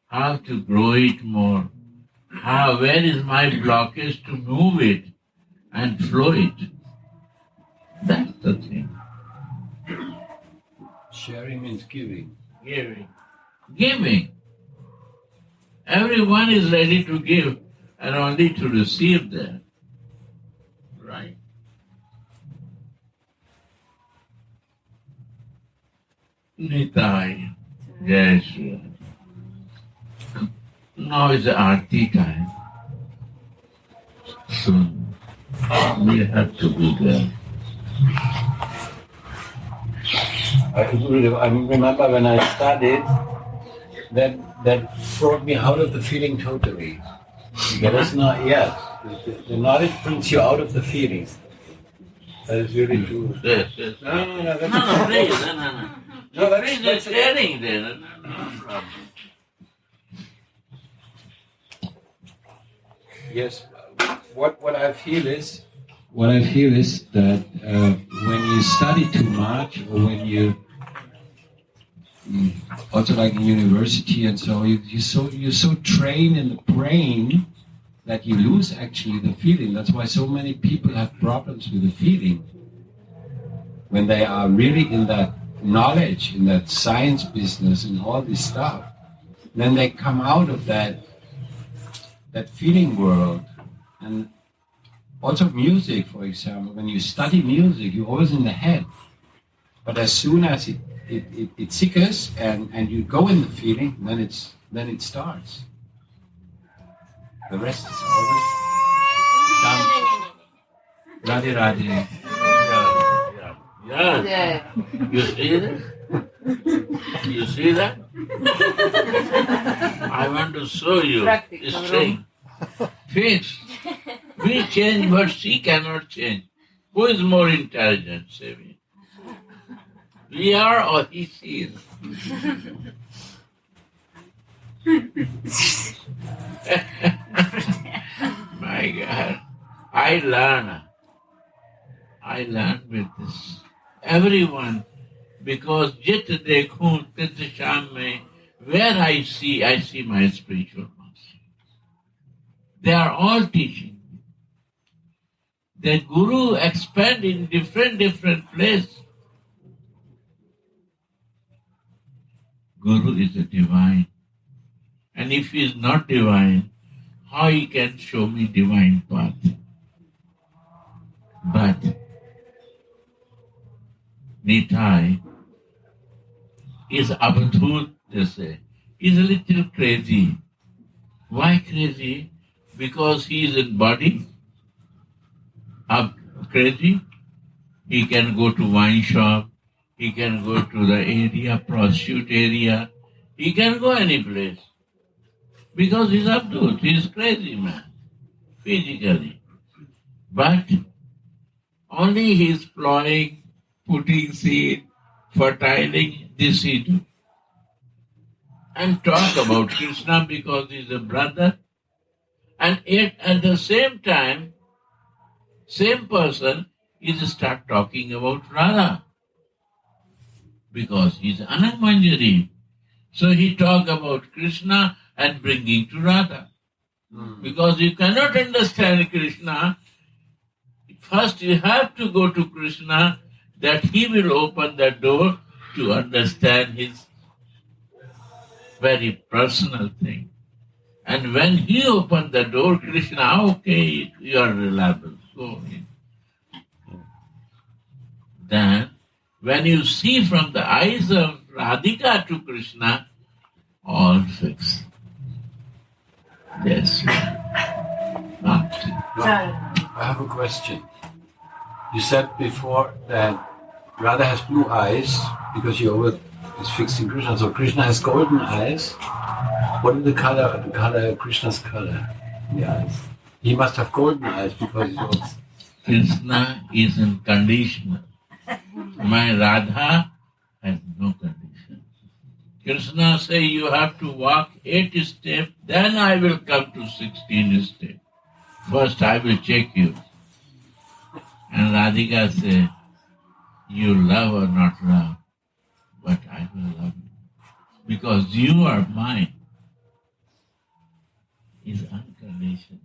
how to grow it more, where is my blockage to move it and flow it. That's the thing. Sharing means giving. Giving. Everyone is ready to give and only to receive there. Right? Nitai. Yes. Now is the Aarti time. Soon we have to be there. I remember when I studied, that brought me out of the feeling totally. That is not, yes. The knowledge brings you out of the feelings. That is really true. Yes. No, that's No, please, no. No, Please, that's it's sharing there. No problem. Yes. What I feel is that when you study too much, or when you also like in university and so you're so trained in the brain that you lose actually the feeling. That's why so many people have problems with the feeling. When they are really in that knowledge, in that science business and all this stuff, then they come out of that feeling world. And also music, for example, when you study music, you're always in the head. But as soon as it sickers and you go in the feeling, then it starts. The rest is always done. Radhe Radhe. Yeah. You see this? You see that? I want to show you this thing. Fixed. We change, but she cannot change. Who is more intelligent, say me? We are or he is? My God. I learn with this. Everyone, because jit dekhun tit sham mein, where I see my spiritual master. They are all teaching. The Guru expand in different places. Guru is a divine. And if he is not divine, how he can show me divine path? But Nitai is abadhut, they say. He's a little crazy. Why crazy? Because he is in body. Crazy. He can go to wine shop. He can go to the area, prostitute area. He can go any place. Because he's abdut. He's crazy man. Physically. But only he's plowing, putting seed, fertilizing, this he do. And talk about Krishna because he's a brother. And yet at the same time, same person is start talking about Radha. Because he's Anand-Manjari. So he talk about Krishna and bringing to Radha. Because you cannot understand Krishna, first you have to go to Krishna, that he will open the door to understand his very personal thing. And when he opened the door, Krishna, okay, you are reliable, go in. Then, when you see from the eyes of Radhika to Krishna, all fixed. Yes. I have a question. You said before that Radha has blue eyes because she always is fixing Krishna. So Krishna has golden eyes. What is the color of Krishna's color in the eyes? He must have golden eyes because he's always... Krishna is unconditional. My Radha has no condition. Krishna say you have to walk 8 steps, then I will come to 16 steps. First I will check you. And Radhika say, you love or not love, but I will love you. Because you are mine. Is unconditional.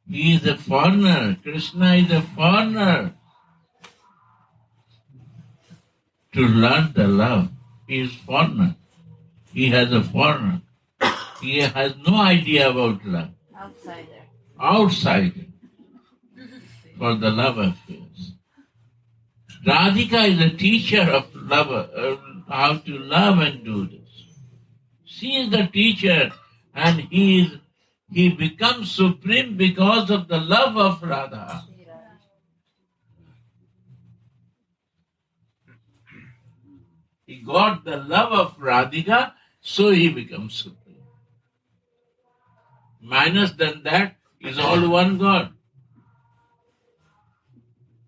He is a foreigner. Krishna is a foreigner. To learn the love, he is foreigner. He has a foreigner. He has no idea about love. Outsider. For the love affairs. Radhika is a teacher of love, how to love and do this. She is the teacher, and he becomes supreme because of the love of Radha. He got the love of Radhika, so he becomes supreme. Minus than that is all one God.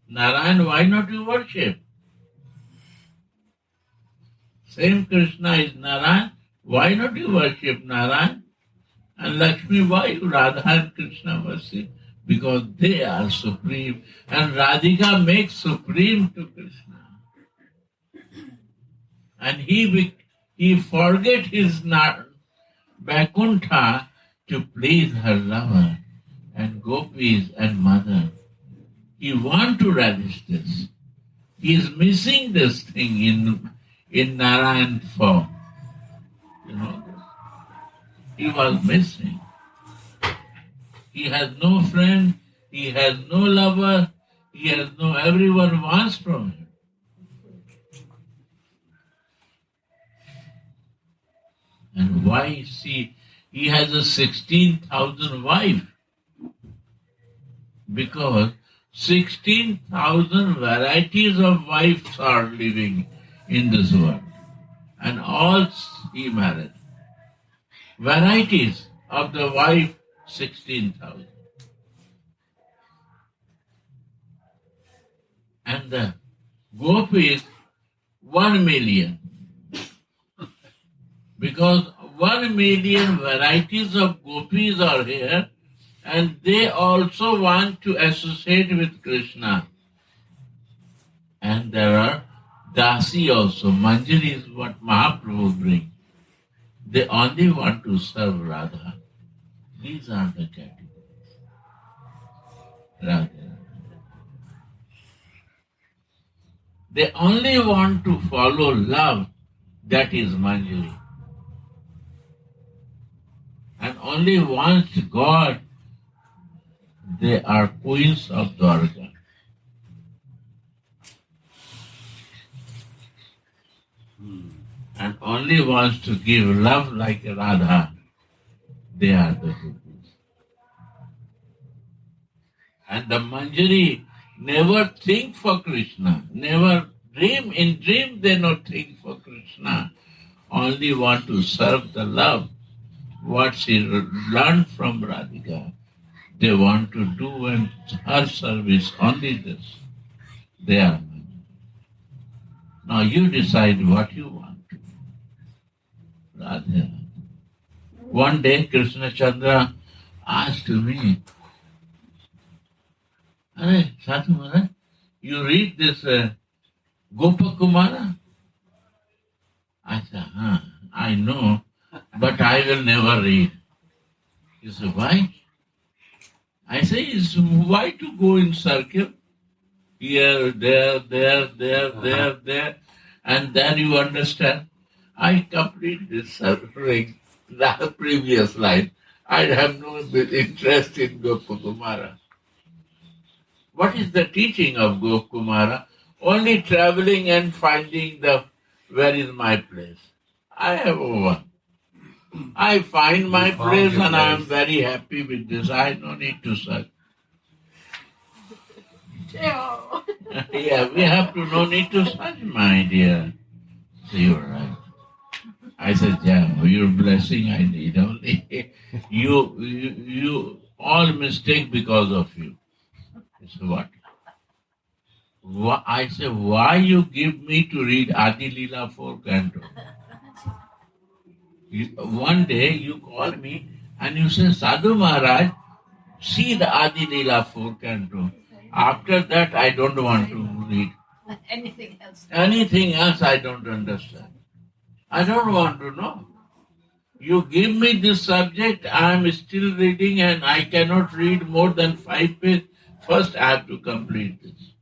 Narayan, why not you worship? Same Krishna is Narayan, why not you worship Narayan? And Lakshmi, why you Radha and Krishna worship? Because they are supreme. And Radhika makes supreme to Krishna. And he forget his Vaikuntha to please her lover and gopis and mother. He want to relish this. He is missing this thing in Narayan form. You know this. He was missing. He has no friend, he has no lover, he has no everyone wants from him. And why? See, he has a 16,000 wife. Because 16,000 varieties of wives are living in this world. And all he married. Varieties of the wife, 16,000. And the gopis, 1 million. Because 1 million varieties of gopis are here, and they also want to associate with Krishna. And there are Dasi also. Manjari is what Mahaprabhu brings. They only want to serve Radha. These are the categories. Radha. They only want to follow love. That is Manjari. And only once God, they are queens of Dwarka. And only wants to give love like Radha, they are the gopis. And the Manjari never think for Krishna, never dream. In dream they not think for Krishna, only want to serve the love. What she learned from Radhika, they want to do, and her service only this. They are Manjari. Now you decide what you want. Radha. One day Krishna Chandra asked me, "Are Sadhu Maharaj, you read this Gopakumara?" I said, I know, but I will never read. He said, why? I say, why to go in circle? Here, there, and then you understand. I complete this suffering, the previous line. I have no interest in Gopakumara. What is the teaching of Gopakumara? Only traveling and finding where is my place. I have over. I find my place and I am very happy with this. I have no need to search. Yeah, we have to no need to search, my dear. So you're right. I said, yeah, your blessing I need only. You all mistake because of you. He said, what? I said, why you give me to read Adi Leela 4 canto? One day you call me and you say, Sadhu Maharaj, see the Adi Leela 4 canto. After that I don't want to read. Anything else? Anything else I don't understand. I don't want to know. You give me this subject, I am still reading and I cannot read more than 5 pages. First I have to complete this.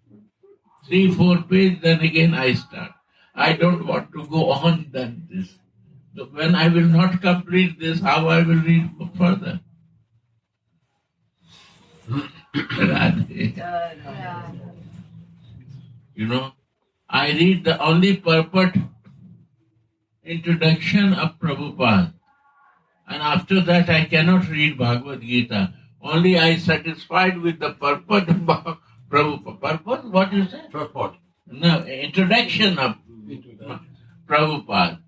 3-4 pages, then again I start. I don't want to go on than this. So when I will not complete this, how I will read further? You know, I read the only purport introduction of Prabhupada. And after that I cannot read Bhagavad Gita. Only I satisfied with the purport of Prabhupada. Purport? What you say? Purport. No, introduction of Prabhupada.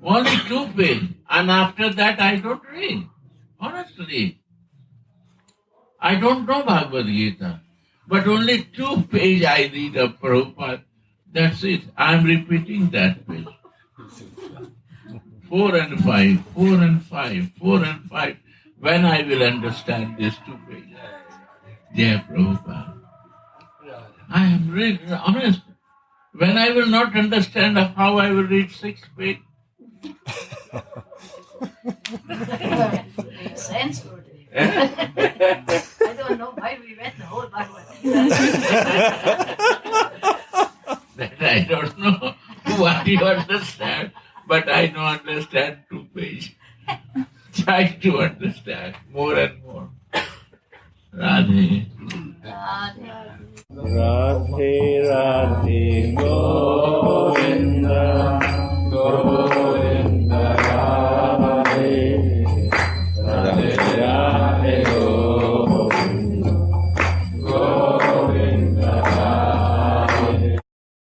Only 2 pages. And after that I don't read. Honestly. I don't know Bhagavad Gita. But only 2 pages I read of Prabhupada. That's it. I am repeating that page. 4 and 5, 4 and 5, 4 and 5. When I will understand these 2 pages? Jai Prabhupada. I am really honest. When I will not understand how I will read 6 pages. Makes sense, Gurudev. I don't know why we read the whole Bhagavad Gita. That I don't know what you understand, but I know understand 2 pages. Try to understand more and more. Radhe. Radhe. Radhe Radhe Go